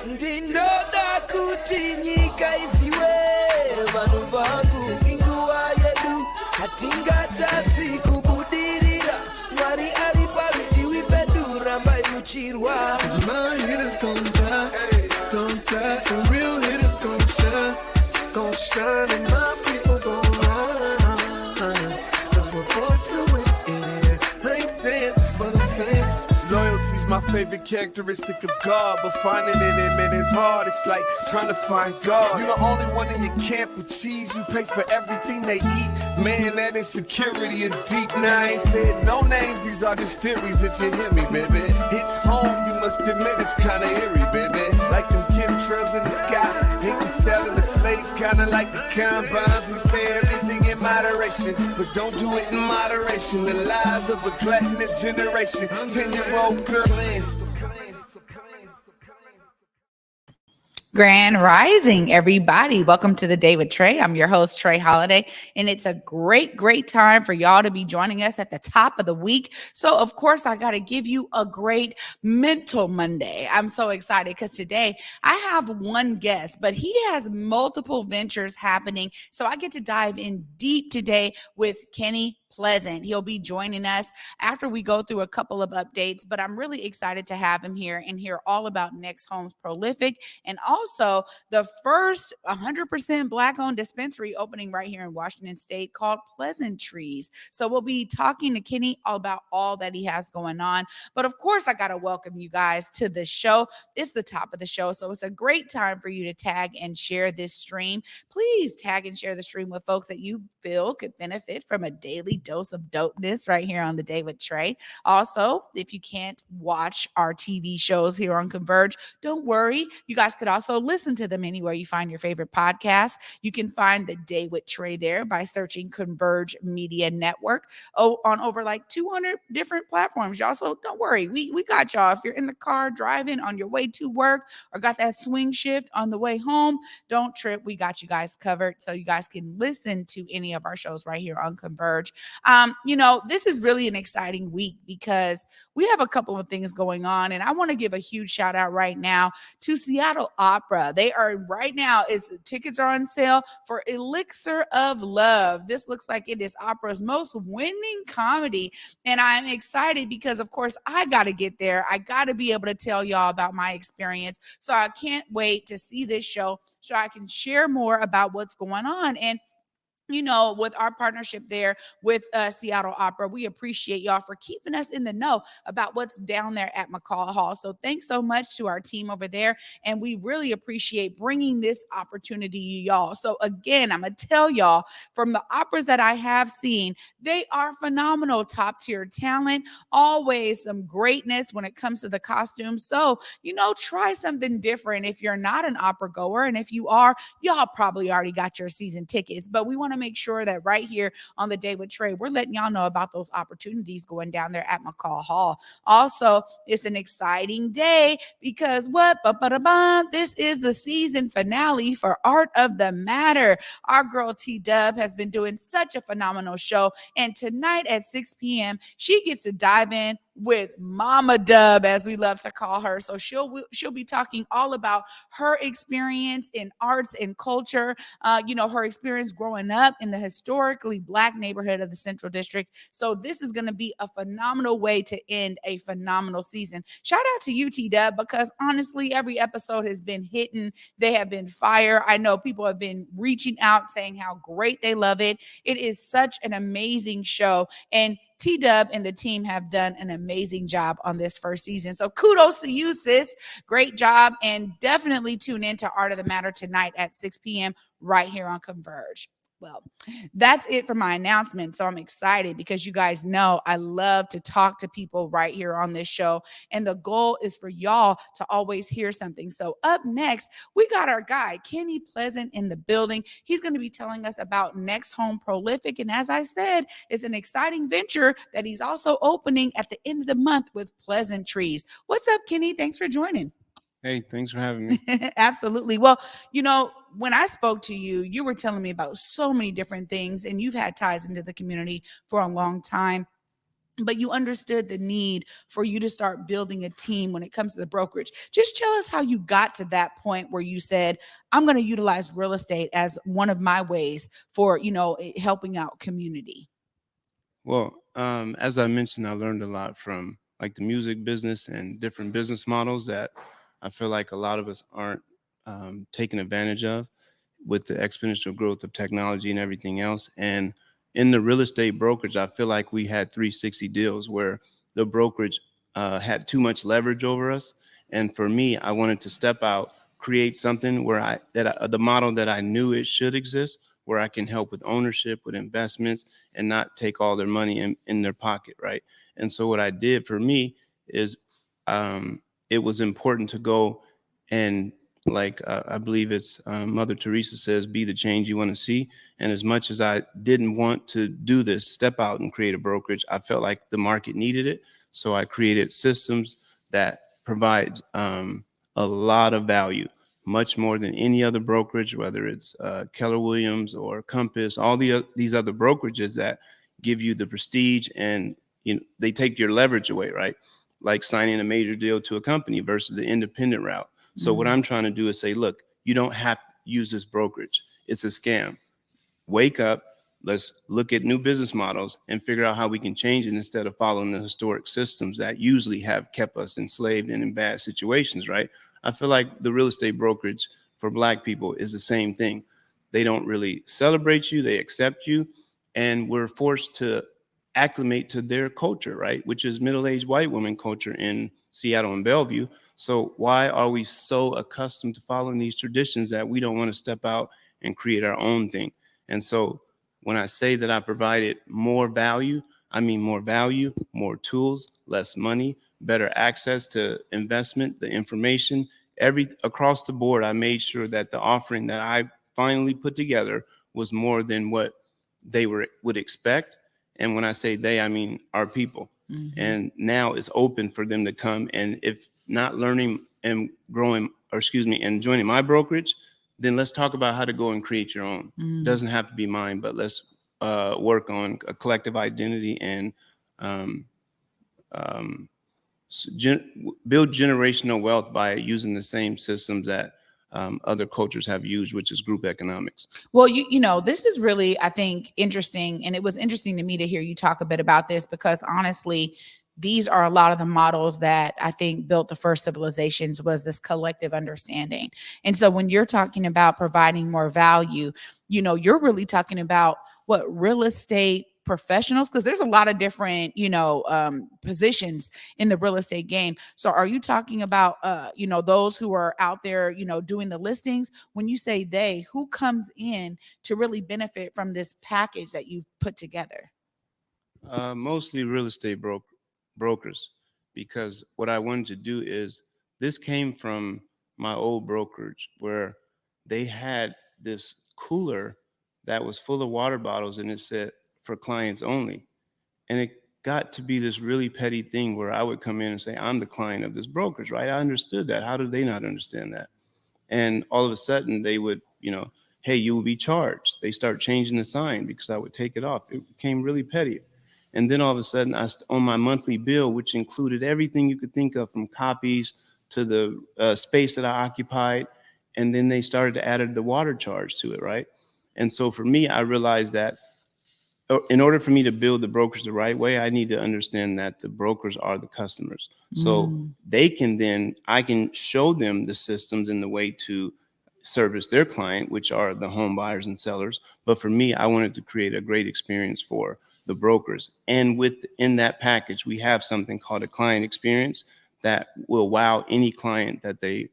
Ndinoda kuti nyika iziwe vanhu vangu inguva yedu hatingatadzi kubudirira Mwari ari parutivi pedu rambai muchirwa My hitters gon' don't die, the real hitters gon' shine and my people gon' rise 'cause we're born to win, I ain't saying but I'm saying Loyalty's my favorite characteristic of God, but finding it in him is hard. It's like trying to find God. You're the only one in your camp with cheese. You pay for everything they eat. Man, that insecurity is deep. Now I ain't said no names. These are just theories. If you hear me, baby, it's home. You must admit it's kinda eerie, baby. Like them chemtrails in the sky. Hate the selling the slaves, kinda like the combines. We say everything in moderation, but don't do it in moderation. The lies of a gluttonous generation. 10-year-old girl in. Grand Rising, everybody. Welcome to the Day with Trae. I'm your host, Trae Holiday, and it's a great time for y'all to be joining us at the top of the week. So, of course, I got to give you a great mental Monday. I'm so excited because today I have one guest, but he has multiple ventures happening. So I get to dive in deep today with Kenny Pleasant. He'll be joining us after we go through a couple of updates, but I'm really excited to have him here and hear all about NextHome Prolific and also the first 100% Black-owned dispensary opening right here in Washington State called Pleasanttrees. So we'll be talking to Kenny all about all that he has going on. But of course, I got to welcome you guys to the show. It's the top of the show, so it's a great time for you to tag and share this stream. Please tag and share the stream with folks that you feel could benefit from a daily dose of dopeness right here on the Day with Trae. Also, if you can't watch our TV shows here on Converge, don't worry. You guys could also listen to them anywhere you find your favorite podcast. You can find the Day with Trae there by searching Converge Media Network on over like 200 different platforms. Y'all, so don't worry. We got y'all. If you're in the car driving on your way to work or got that swing shift on the way home, don't trip. We got you guys covered so you guys can listen to any of our shows right here on Converge. This is really an exciting week because we have a couple of things going on, and I want to give a huge shout out right now to Seattle Opera. They are right now, tickets are on sale for Elixir of Love. This looks like it is opera's most winning comedy, and I'm excited because, of course, I got to get there. I got to be able to tell y'all about my experience, so I can't wait to see this show so I can share more about what's going on. And with our partnership there with Seattle Opera, we appreciate y'all for keeping us in the know about what's down there at McCall Hall. So thanks so much to our team over there. And we really appreciate bringing this opportunity to y'all. So again, I'm going to tell y'all from the operas that I have seen, they are phenomenal, top tier talent, always some greatness when it comes to the costumes. So, try something different if you're not an opera goer. And if you are, y'all probably already got your season tickets, but we want to make sure that right here on the Day with Trae, we're letting y'all know about those opportunities going down there at McCall Hall. Also, it's an exciting day because this is the season finale for Art of the Matter. Our girl T-Dub has been doing such a phenomenal show, and tonight at 6 p.m., she gets to dive in with Mama Dub, as we love to call her. So she'll be talking all about her experience in arts and culture, her experience growing up in the historically Black neighborhood of the Central District. So this is going to be a phenomenal way to end a phenomenal season. Shout out to UT Dub because honestly, every episode has been hitting. They have been fire. I know people have been reaching out saying how great they love it. It is such an amazing show. And T-Dub and the team have done an amazing job on this first season. So kudos to you, sis. Great job. And definitely tune in to Art of the Matter tonight at 6 p.m. right here on Converge. Well, that's it for my announcement. So I'm excited because you guys know I love to talk to people right here on this show. And the goal is for y'all to always hear something. So up next, we got our guy, Kenny Pleasant, in the building. He's going to be telling us about NextHome Prolific. And as I said, it's an exciting venture that he's also opening at the end of the month with Pleasanttrees. What's up, Kenny? Thanks for joining. Hey, thanks for having me. Absolutely. Well, when I spoke to you, you were telling me about so many different things, and you've had ties into the community for a long time. but you understood the need for you to start building a team when it comes to the brokerage. Just tell us how you got to that point where you said, I'm going to utilize real estate as one of my ways for, helping out community. Well, as I mentioned, I learned a lot from like the music business and different business models that I feel like a lot of us aren't taking advantage of with the exponential growth of technology and everything else. And in the real estate brokerage, I feel like we had 360 deals where the brokerage had too much leverage over us. And for me, I wanted to step out, create something where the model that I knew it should exist, where I can help with ownership, with investments, and not take all their money in their pocket, right? And so what I did for me is it was important to go and I believe it's Mother Teresa says, be the change you want to see. And as much as I didn't want to do this, step out and create a brokerage, I felt like the market needed it. So I created systems that provide a lot of value, much more than any other brokerage, whether it's Keller Williams or Compass, all these other brokerages that give you the prestige and they take your leverage away, right? Like signing a major deal to a company versus the independent route. So what I'm trying to do is say, look, you don't have to use this brokerage. It's a scam. Wake up. Let's look at new business models and figure out how we can change it instead of following the historic systems that usually have kept us enslaved and in bad situations, right? I feel like the real estate brokerage for Black people is the same thing. They don't really celebrate you. They accept you. And we're forced to acclimate to their culture, right? Which is middle-aged white woman culture in Seattle and Bellevue. So why are we so accustomed to following these traditions that we don't want to step out and create our own thing? And so when I say that I provided more value, I mean more value, more tools, less money, better access to investment, the information, across the board. I made sure that the offering that I finally put together was more than what they would expect. And when I say they, I mean our people. Mm-hmm. And now it's open for them to come. And if not learning and growing, and joining my brokerage, then let's talk about how to go and create your own. Mm. Doesn't have to be mine, but let's work on a collective identity and build generational wealth by using the same systems that other cultures have used, which is group economics. Well, this is really, I think, interesting. And it was interesting to me to hear you talk a bit about this because honestly, these are a lot of the models that I think built the first civilizations, was this collective understanding. And so when you're talking about providing more value, you're really talking about what real estate professionals, because there's a lot of different, positions in the real estate game. So are you talking about, those who are out there, doing the listings? When you say they, who comes in to really benefit from this package that you've put together? Mostly real estate brokers, because what I wanted to do is, this came from my old brokerage where they had this cooler that was full of water bottles and it said for clients only. And it got to be this really petty thing where I would come in and say, I'm the client of this brokerage, right? I understood that. How did they not understand that? And all of a sudden they would, hey, you will be charged. They start changing the sign because I would take it off. It became really petty. And then all of a sudden, on my monthly bill, which included everything you could think of, from copies to the space that I occupied, and then they started to add the water charge to it, right? And so for me, I realized that in order for me to build the brokerage the right way, I need to understand that the brokers are the customers. So I can show them the systems and the way to service their client, which are the home buyers and sellers. But for me, I wanted to create a great experience for the brokers. And within that package, we have something called a client experience that will wow any client that they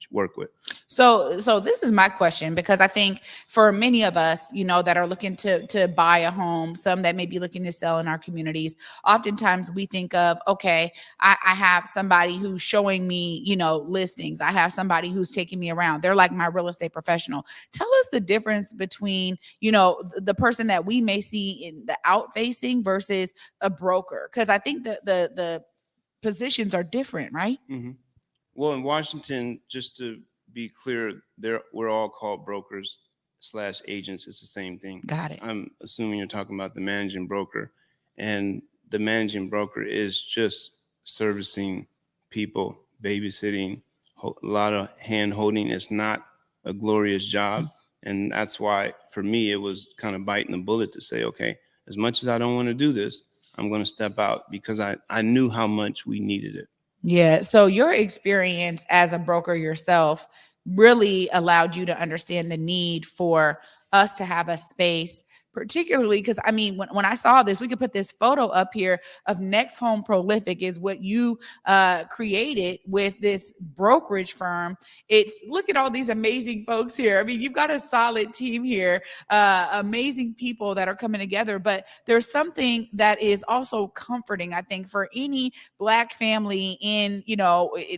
work with. So this is my question, because I think for many of us, that are looking to buy a home, some that may be looking to sell in our communities, oftentimes we think of, okay, I have somebody who's showing me, listings. I have somebody who's taking me around. They're like my real estate professional. Tell us the difference between, the person that we may see in the out facing versus a broker. Cause I think the positions are different, right? Mm-hmm. Well, in Washington, just to be clear, we're all called brokers / agents. It's the same thing. Got it. I'm assuming you're talking about the managing broker. And the managing broker is just servicing people, babysitting, a lot of hand holding. It's not a glorious job. And that's why for me, it was kind of biting the bullet to say, okay, as much as I don't want to do this, I'm going to step out because I knew how much we needed it. Yeah. So your experience as a broker yourself really allowed you to understand the need for us to have a space, particularly because I mean, when I saw this, we could put this photo up here of NextHome Prolific is what you created with this brokerage firm. It's look at all these amazing folks here. I mean, you've got a solid team here, amazing people that are coming together, but there's something that is also comforting, I think, for any Black family in,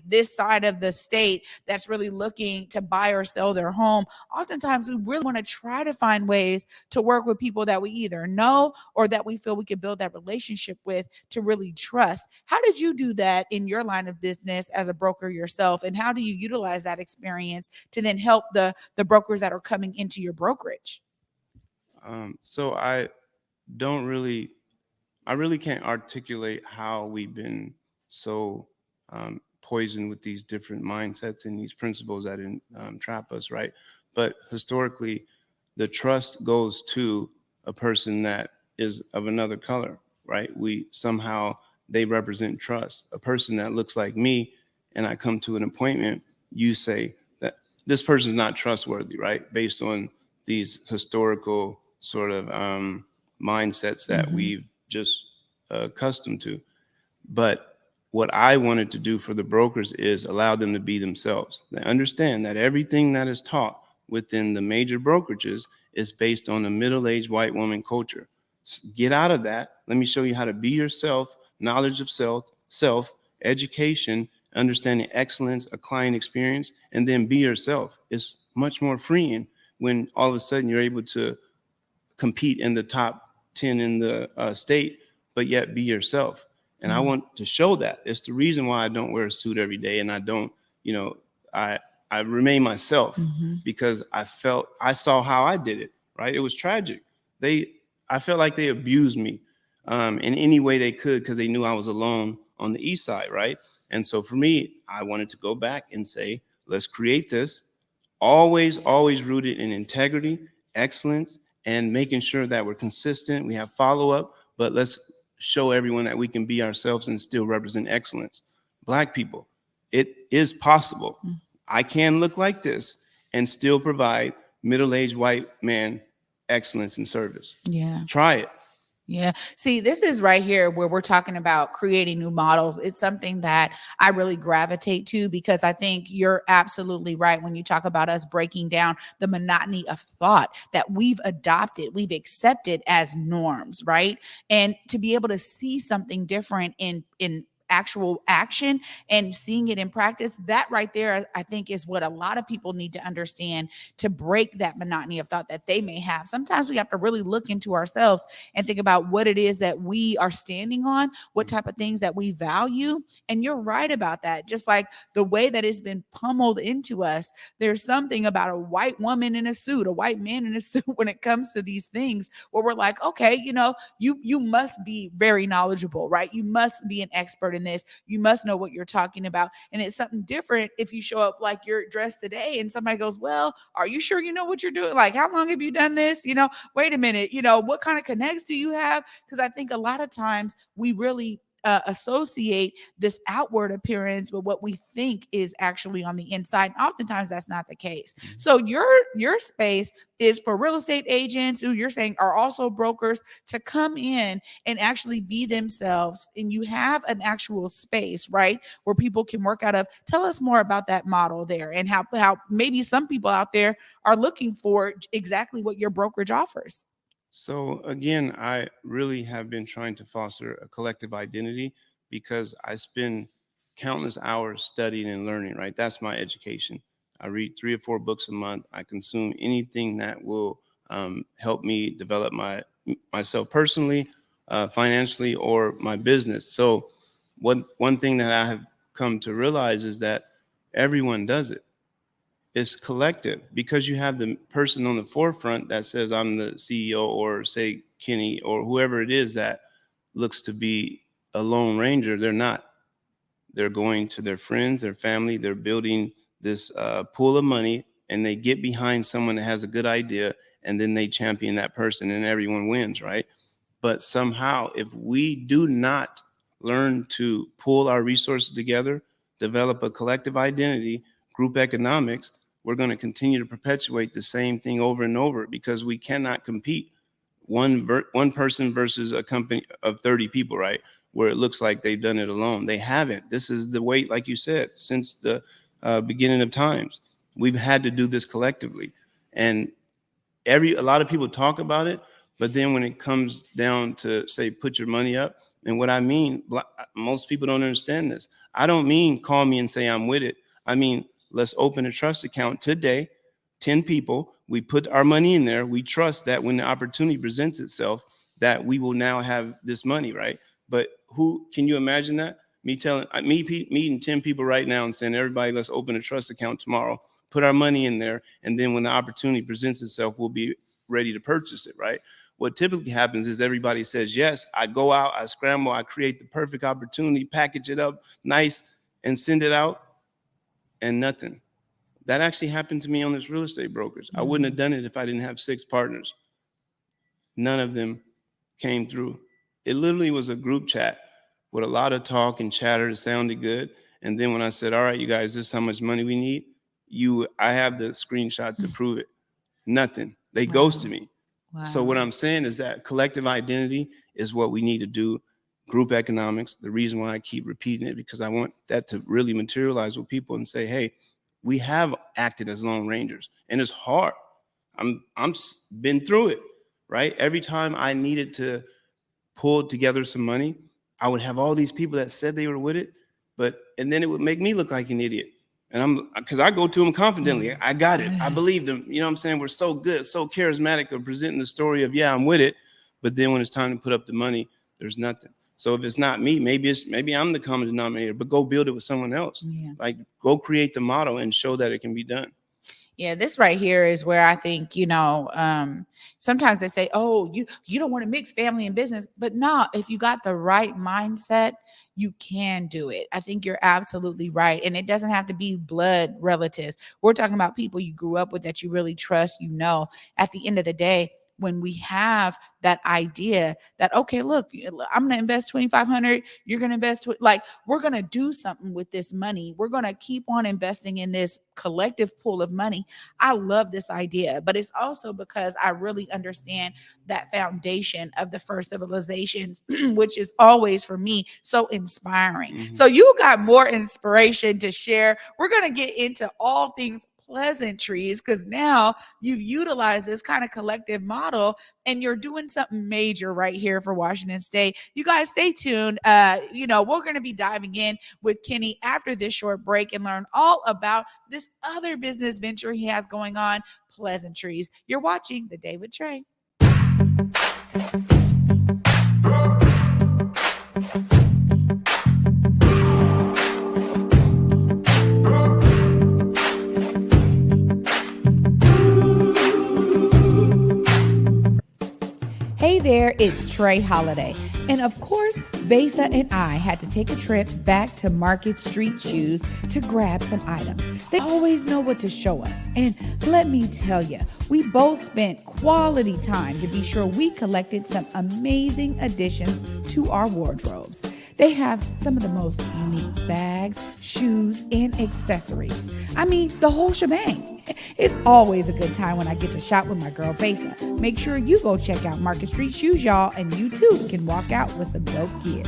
this side of the state that's really looking to buy or sell their home. Oftentimes we really want to try to find ways to work with people that we either know or that we feel we could build that relationship with to really trust. How did you do that in your line of business as a broker yourself? And how do you utilize that experience to then help the brokers that are coming into your brokerage? So I really can't articulate how we've been so poisoned with these different mindsets and these principles that trap us, right? But historically, the trust goes to a person that is of another color, right? They represent trust. A person that looks like me and I come to an appointment, you say that this person's not trustworthy, right? Based on these historical sort of mindsets that we've just accustomed to. But what I wanted to do for the brokers is allow them to be themselves. They understand that everything that is taught within the major brokerages is based on a middle-aged white woman culture. Get out of that. Let me show you how to be yourself, knowledge of self, education, understanding excellence, a client experience, and then be yourself. It's much more freeing when all of a sudden you're able to compete in the top 10 in the state, but yet be yourself. And I want to show that. It's the reason why I don't wear a suit every day. And I don't, I remain myself because I saw how I did it, right? It was tragic. I felt like they abused me in any way they could because they knew I was alone on the east side, right? And so for me, I wanted to go back and say, let's create this, always rooted in integrity, excellence, and making sure that we're consistent. We have follow-up, but let's show everyone that we can be ourselves and still represent excellence. Black people, it is possible. I can look like this and still provide middle-aged white man excellence in service. Yeah. Try it. Yeah. See, this is right here where we're talking about creating new models. It's something that I really gravitate to because I think you're absolutely right when you talk about us breaking down the monotony of thought that we've adopted, we've accepted as norms, right? And to be able to see something different in actual action and seeing it in practice, that right there, I think is what a lot of people need to understand to break that monotony of thought that they may have. Sometimes we have to really look into ourselves and think about what it is that we are standing on, what type of things that we value. And you're right about that. Just like the way that it's been pummeled into us, there's something about a white woman in a suit, a white man in a suit when it comes to these things where we're like, okay, you must be very knowledgeable, right? You must be an expert in this. You must know what you're talking about. And it's something different if you show up like you're dressed today and somebody goes, well, are you sure you know what you're doing? Like, how long have you done this? Wait a minute, what kind of connects do you have? Because I think a lot of times we really associate this outward appearance with what we think is actually on the inside. And oftentimes that's not the case. So your space is for real estate agents who you're saying are also brokers to come in and actually be themselves. And you have an actual space, right, where people can work out of. Tell us more about that model there and how maybe some people out there are looking for exactly what your brokerage offers. So again, I really have been trying to foster a collective identity because I spend countless hours studying and learning, right? That's my education. I read 3 or 4 books a month. I consume anything that will help me develop myself personally, financially, or my business. So one thing that I have come to realize is that everyone does it. It's collective because you have the person on the forefront that says I'm the CEO, or say Kenny or whoever it is that looks to be a lone ranger, they're not. They're going to their friends, their family, they're building this pool of money, and they get behind someone that has a good idea, and then they champion that person, and everyone wins, right? But somehow, if we do not learn to pull our resources together, develop a collective identity, group economics, we're going to continue to perpetuate the same thing over and over, because we cannot compete one person versus a company of 30 people, right? Where it looks like they've done it alone. They haven't. This is the way, like you said, since the beginning of times. We've had to do this collectively. And a lot of people talk about it, but then when it comes down to, say, put your money up, and what I mean, most people don't understand this. I don't mean call me and say I'm with it. I mean, let's open a trust account today, 10 people, we put our money in there. We trust that when the opportunity presents itself, that we will now have this money, right? But who can you imagine that? Meeting 10 people right now and saying, everybody, let's open a trust account tomorrow, put our money in there, and then when the opportunity presents itself, we'll be ready to purchase it, right? What typically happens is everybody says yes. I go out, I scramble, I create the perfect opportunity, package it up nice, and send it out, and nothing. That actually happened to me on this real estate brokerage. I wouldn't have done it if I didn't have 6 partners. None of them came through. It literally was a group chat with a lot of talk and chatter. It sounded good. And then when I said, all right, you guys, this is how much money we need, I have the screenshot to prove it. Nothing. They ghosted me. Wow. So what I'm saying is that collective identity is what we need to do. Group economics. The reason why I keep repeating it, because I want that to really materialize with people and say, hey, we have acted as lone rangers, and it's hard. I'm been through it, right? Every time I needed to pull together some money, I would have all these people that said they were with it, and then it would make me look like an idiot. And because I go to them confidently, I got it. I believe them. You know what I'm saying? We're so good, so charismatic of presenting the story of, yeah, I'm with it. But then when it's time to put up the money, there's nothing. So if it's not me, maybe I'm the common denominator, but go build it with someone else. Yeah. Like, go create the model and show that it can be done. Yeah, this right here is where I think, sometimes they say, oh, you don't want to mix family and business. But no, if you got the right mindset, you can do it. I think you're absolutely right. And it doesn't have to be blood relatives. We're talking about people you grew up with that you really trust, at the end of the day, when we have that idea that, okay, look, I'm going to invest $2,500. You're going to invest, we're going to do something with this money. We're going to keep on investing in this collective pool of money. I love this idea, but it's also because I really understand that foundation of the first civilizations, which is always, for me, so inspiring. Mm-hmm. So you got more inspiration to share. We're going to get into all things Pleasanttrees, because now you've utilized this kind of collective model and you're doing something major right here for Washington State. You guys stay tuned. We're going to be diving in with Kenny after this short break and learn all about this other business venture he has going on, Pleasanttrees. You're watching The Day with Trae. Hey there, it's Trae Holiday. And of course, Besa and I had to take a trip back to Market Street Shoes to grab some items. They always know what to show us. And let me tell you, we both spent quality time to be sure we collected some amazing additions to our wardrobes. They have some of the most unique bags, shoes, and accessories. I mean, the whole shebang. It's always a good time when I get to shop with my girl, Besa. Make sure you go check out Market Street Shoes, y'all, and you too can walk out with some dope gear.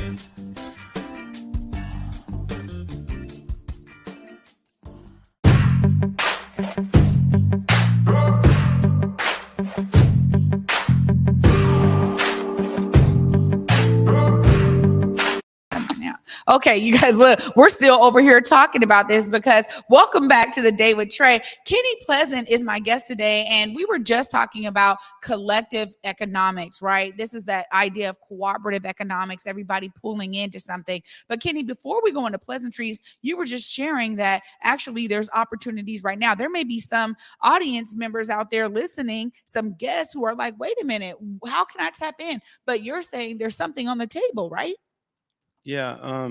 Okay, you guys, look, we're still over here talking about this because welcome back to the Day with Trae. Kenny Pleasant is my guest today, and we were just talking about collective economics, right? This is that idea of cooperative economics, everybody pulling into something. But Kenny, before we go into Pleasantrees, you were just sharing that actually there's opportunities right now. There may be some audience members out there listening, some guests who are like, wait a minute, how can I tap in? But you're saying there's something on the table, right? Yeah,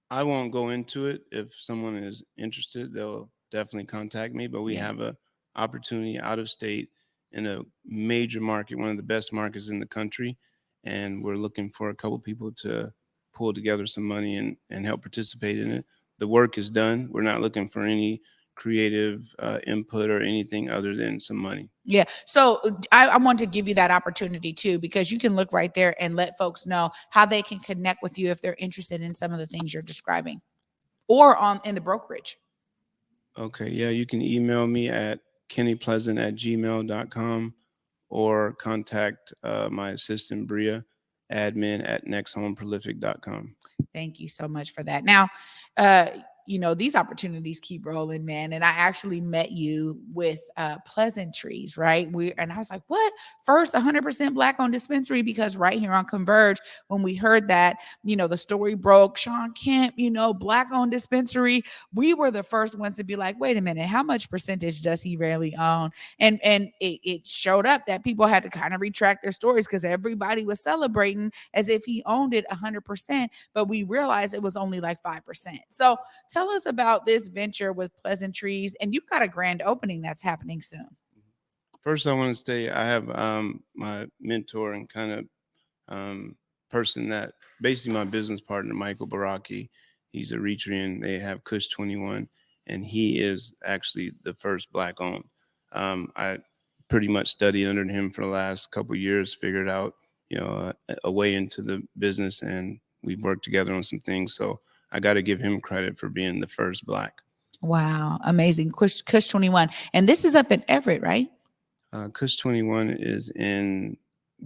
I won't go into it. If someone is interested, they'll definitely contact me. But we Yeah. have a opportunity out of state in a major market, one of the best markets in the country, and we're looking for a couple people to pull together some money and help participate in it. The work is done. We're not looking for any creative input or anything other than some money. Yeah. So I want to give you that opportunity too, because you can look right there and let folks know how they can connect with you if they're interested in some of the things you're describing or on in the brokerage. Okay, yeah, you can email me at kennypleasant@gmail.com or contact my assistant Bria, admin@nexthomeprolific.com. Thank you so much for that. Now, uh, these opportunities keep rolling, man. And I actually met you with Pleasanttrees, right? And I was like, what? First 100% Black owned dispensary, because right here on Converge, when we heard that, the story broke, Sean Kemp, Black owned dispensary, we were the first ones to be like, wait a minute, how much percentage does he really own? And it showed up that people had to kind of retract their stories because everybody was celebrating as if he owned it 100%, but we realized it was only like 5%. So tell us about this venture with Pleasantrees, and you've got a grand opening that's happening soon. First, I want to say I have my mentor and kind of person that basically my business partner, Michael Baraki. He's a Retrian. They have Kush 21, and he is actually the first Black owned. I pretty much studied under him for the last couple of years, figured out, a way into the business, and we've worked together on some things. So I got to give him credit for being the first Black. Wow, amazing. Kush 21. And this is up in Everett, right? Kush 21 is in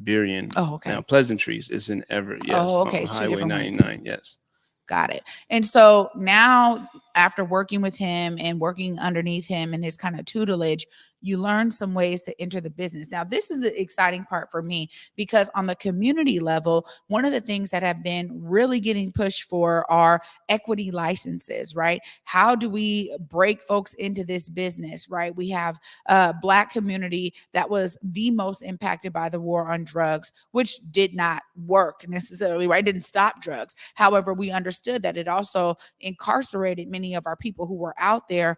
Burien. Oh, okay. Now, Pleasantrees is in Everett, yes. Oh, okay. On It's two Highway different ones. 99, yes. Got it. And so now, after working with him and working underneath him and his kind of tutelage, you learn some ways to enter the business. Now, this is the exciting part for me because on the community level, one of the things that have been really getting pushed for are equity licenses, right? How do we break folks into this business, right? We have a Black community that was the most impacted by the war on drugs, which did not work necessarily, right? It didn't stop drugs. However, we understood that it also incarcerated many of our people who were out there,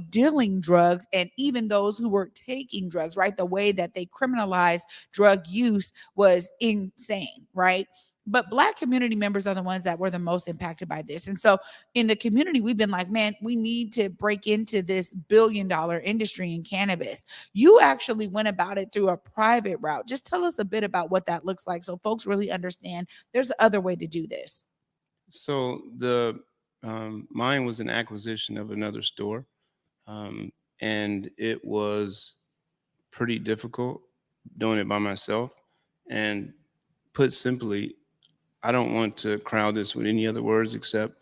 dealing drugs, and even those who were taking drugs, right? The way that they criminalized drug use was insane, right? But Black community members are the ones that were the most impacted by this. And so in the community, we've been like, man, we need to break into this billion-dollar industry in cannabis. You actually went about it through a private route. Just tell us a bit about what that looks like so folks really understand there's another way to do this. So the mine was an acquisition of another store, and it was pretty difficult doing it by myself. And put simply, I don't want to crowd this with any other words except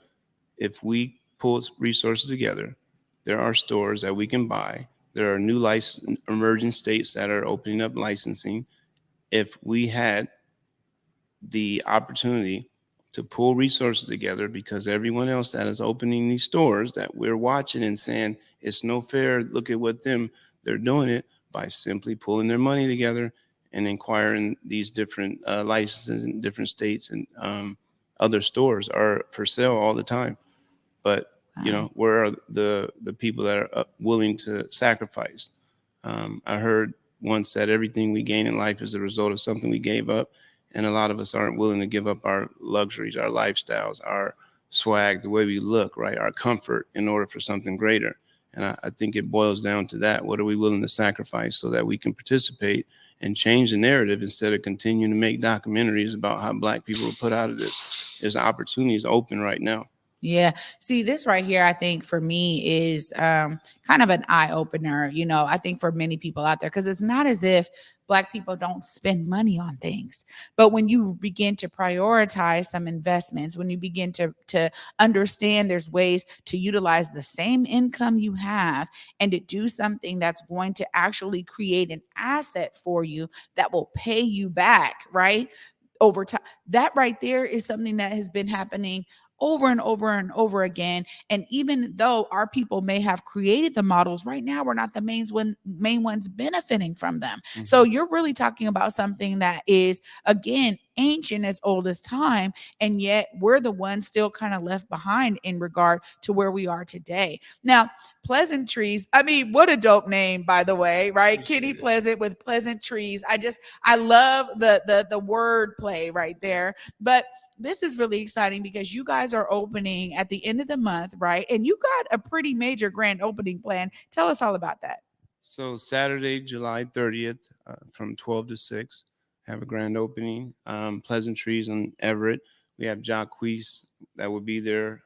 if we pull resources together, there are stores that we can buy. There are new emerging states that are opening up licensing. If we had the opportunity to pull resources together, because everyone else that is opening these stores that we're watching and saying it's no fair, look at what they're doing it by simply pulling their money together and inquiring these different licenses in different states, and other stores are for sale all the time. But where are the people that are willing to sacrifice? I heard once that everything we gain in life is a result of something we gave up. And a lot of us aren't willing to give up our luxuries, our lifestyles, our swag, the way we look, right? Our comfort in order for something greater. And I think it boils down to that. What are we willing to sacrifice so that we can participate and change the narrative instead of continuing to make documentaries about how Black people are put out of this? There's opportunities open right now. Yeah. See, this right here, I think for me is kind of an eye opener, I think for many people out there, because it's not as if Black people don't spend money on things. But when you begin to prioritize some investments, when you begin to understand there's ways to utilize the same income you have and to do something that's going to actually create an asset for you that will pay you back, right? Over time. That right there is something that has been happening over and over and over again. And even though our people may have created the models, right now we're not the main ones benefiting from them. Mhm. So you're really talking about something that is, again, ancient as old as time, and yet we're the ones still kind of left behind in regard to where we are today. Now, Pleasanttrees, I mean, what a dope name, by the way, right? Appreciate Kitty it. Pleasant with Pleasantttrees. I love the word play right there. But this is really exciting because you guys are opening at the end of the month, right? And you got a pretty major grand opening plan. Tell us all about that. So Saturday, July 30th, from 12 to 6, have a grand opening. Pleasanttrees on Everett. We have Jacquees that will be there.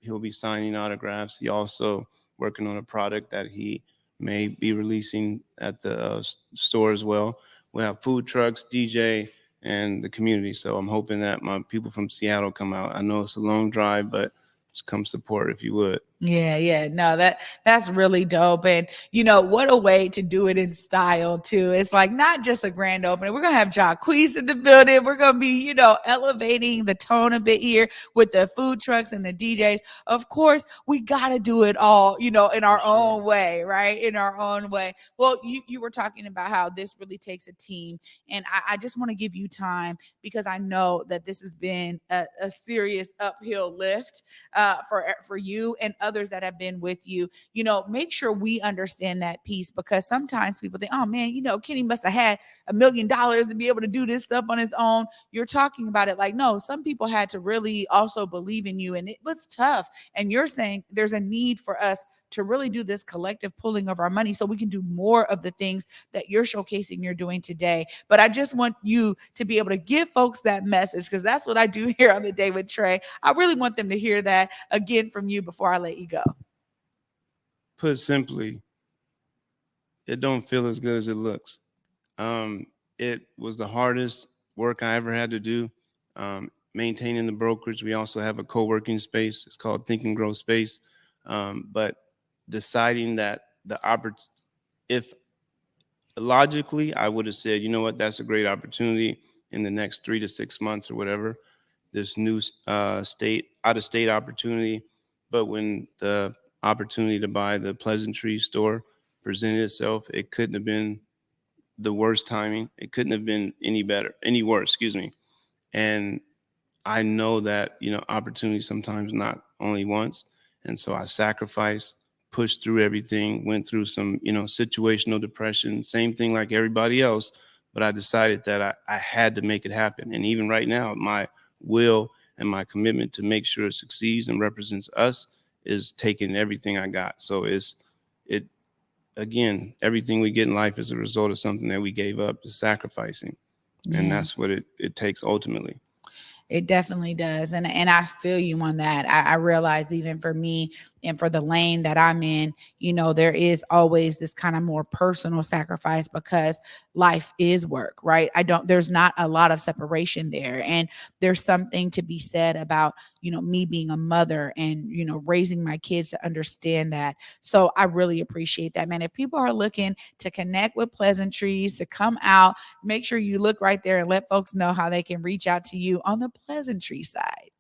He'll be signing autographs. He also working on a product that he may be releasing at the store as well. We have food trucks, DJ, and the community. So I'm hoping that my people from Seattle come out. I know it's a long drive, but just come support if you would. Yeah. No, that's really dope. And what a way to do it in style too. It's like not just a grand opening. We're gonna have Jacquees in the building. We're gonna be, elevating the tone a bit here with the food trucks and the DJs. Of course, we gotta do it all, in our own way, right? In our own way. Well, you were talking about how this really takes a team. And I just want to give you time because I know that this has been a serious uphill lift for you and others that have been with you. Make sure we understand that piece, because sometimes people think, oh man, Kenny must have had $1 million to be able to do this stuff on his own. You're talking about it like, no, some people had to really also believe in you, and it was tough. And you're saying there's a need for us to really do this collective pulling of our money so we can do more of the things that you're showcasing you're doing today. But I just want you to be able to give folks that message, because that's what I do here on The Day with Trae. I really want them to hear that again from you before I let you go. Put simply, it don't feel as good as it looks. It was the hardest work I ever had to do. Maintaining the brokerage. We also have a co-working space. It's called Think and Grow Space. But deciding that if logically I would have said, you know what, that's a great opportunity in the next 3 to 6 months or whatever, this new out of state opportunity. But when the opportunity to buy the Pleasanttrees store presented itself, it couldn't have been the worst timing. It couldn't have been any worse, excuse me. And I know that, opportunity sometimes not only once. And so I sacrificed, pushed through everything, went through some, situational depression, same thing like everybody else. But I decided that I had to make it happen. And even right now, my will and my commitment to make sure it succeeds and represents us is taking everything I got. So again, everything we get in life is a result of something that we gave up, is sacrificing. Yeah. And that's what it takes ultimately. It definitely does. And I feel you on that. I realize even for me and for the lane that I'm in, there is always this kind of more personal sacrifice because life is work, right? There's not a lot of separation there. And there's something to be said about, me being a mother and, raising my kids to understand that. So I really appreciate that, man. If people are looking to connect with Pleasanttrees, to come out, make sure you look right there and let folks know how they can reach out to you on the Pleasanttrees side.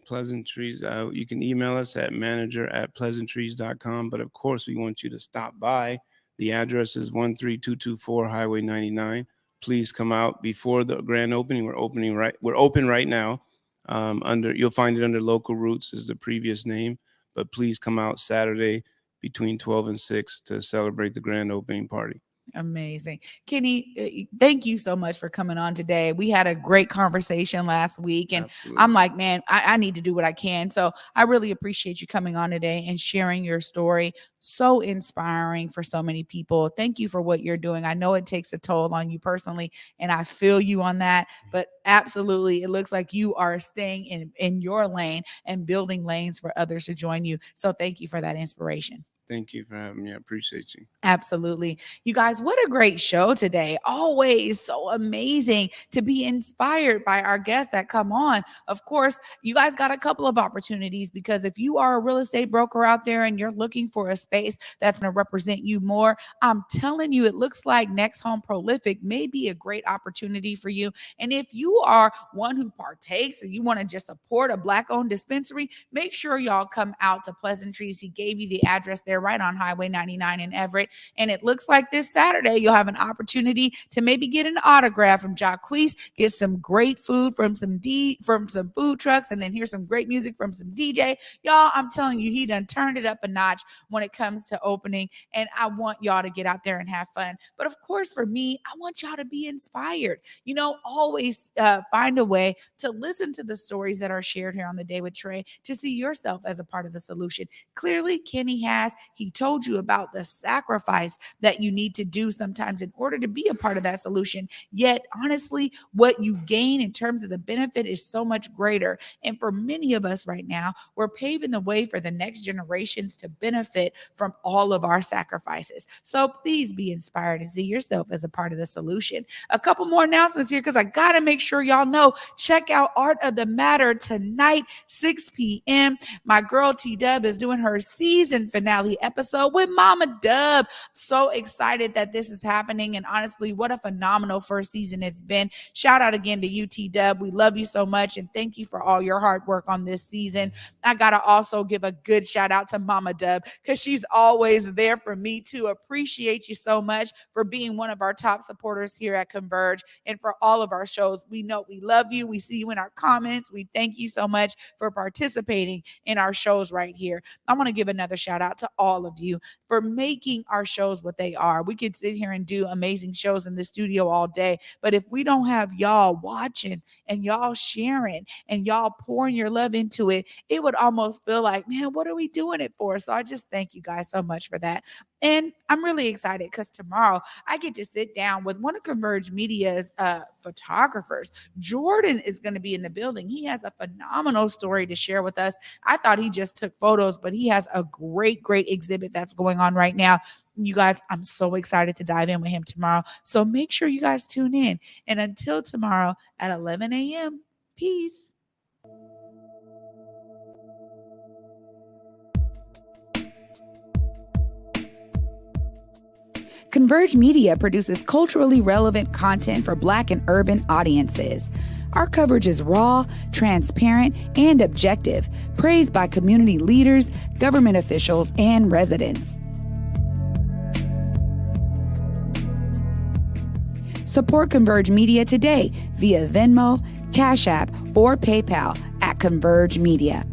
Pleasanttrees, you can email us at manager@pleasanttrees.com. But of course, we want you to stop by. The address is 13224 Highway 99. Please come out before the grand opening. We're open right now. You'll find it under Local Roots is the previous name. But please come out Saturday between 12 and 6 to celebrate the grand opening party. Amazing. Kenny, thank you so much for coming on today. We had a great conversation last week, and absolutely. I'm like, man, I need to do what I can. So I really appreciate you coming on today and sharing your story. So inspiring for so many people. Thank you for what you're doing. I know it takes a toll on you personally, and I feel you on that, but absolutely, it looks like you are staying in your lane and building lanes for others to join you. So thank you for that inspiration. Thank you for having me. I appreciate you. Absolutely. You guys, what a great show today. Always so amazing to be inspired by our guests that come on. Of course, you guys got a couple of opportunities, because if you are a real estate broker out there and you're looking for a space that's going to represent you more, I'm telling you, it looks like NextHome Prolific may be a great opportunity for you. And if you are one who partakes or you want to just support a Black-owned dispensary, make sure y'all come out to Pleasanttrees. He gave you the address there right on Highway 99 in Everett. And it looks like this Saturday, you'll have an opportunity to maybe get an autograph from Jacquees, get some great food from some food trucks, and then hear some great music from some DJ. Y'all, I'm telling you, he done turned it up a notch when it comes to opening. And I want y'all to get out there and have fun. But of course, for me, I want y'all to be inspired. You know, always find a way to listen to the stories that are shared here on The Day with Trae to see yourself as a part of the solution. Clearly, Kenny has. He told you about the sacrifice that you need to do sometimes in order to be a part of that solution. Yet, honestly, what you gain in terms of the benefit is so much greater. And for many of us right now, we're paving the way for the next generations to benefit from all of our sacrifices. So please be inspired and see yourself as a part of the solution. A couple more announcements here, because I got to make sure y'all know. Check out Art of the Matter tonight, 6 p.m. My girl T-Dub is doing her season finale episode with Mama Dub. So excited that this is happening. And honestly, what a phenomenal first season it's been. Shout out again to you, T-Dub. We love you so much. And thank you for all your hard work on this season. I got to also give a good shout out to Mama Dub, because she's always there for me too. Appreciate you so much for being one of our top supporters here at Converge and for all of our shows. We know we love you. We see you in our comments. We thank you so much for participating in our shows right here. I want to give another shout out to all of you for making our shows what they are. We could sit here and do amazing shows in the studio all day, but if we don't have y'all watching and y'all sharing and y'all pouring your love into it, it would almost feel like, man, what are we doing it for? So I just thank you guys so much for that. And I'm really excited because tomorrow I get to sit down with one of Converge Media's photographers. Jordan is going to be in the building. He has a phenomenal story to share with us. I thought he just took photos, but he has a great exhibit that's going on right now. You guys, I'm so excited to dive in with him tomorrow. So make sure you guys tune in. And until tomorrow at 11 a.m., peace. Converge Media produces culturally relevant content for Black and urban audiences. Our coverage is raw, transparent, and objective, praised by community leaders, government officials, and residents. Support Converge Media today via Venmo, Cash App, or PayPal at Converge Media.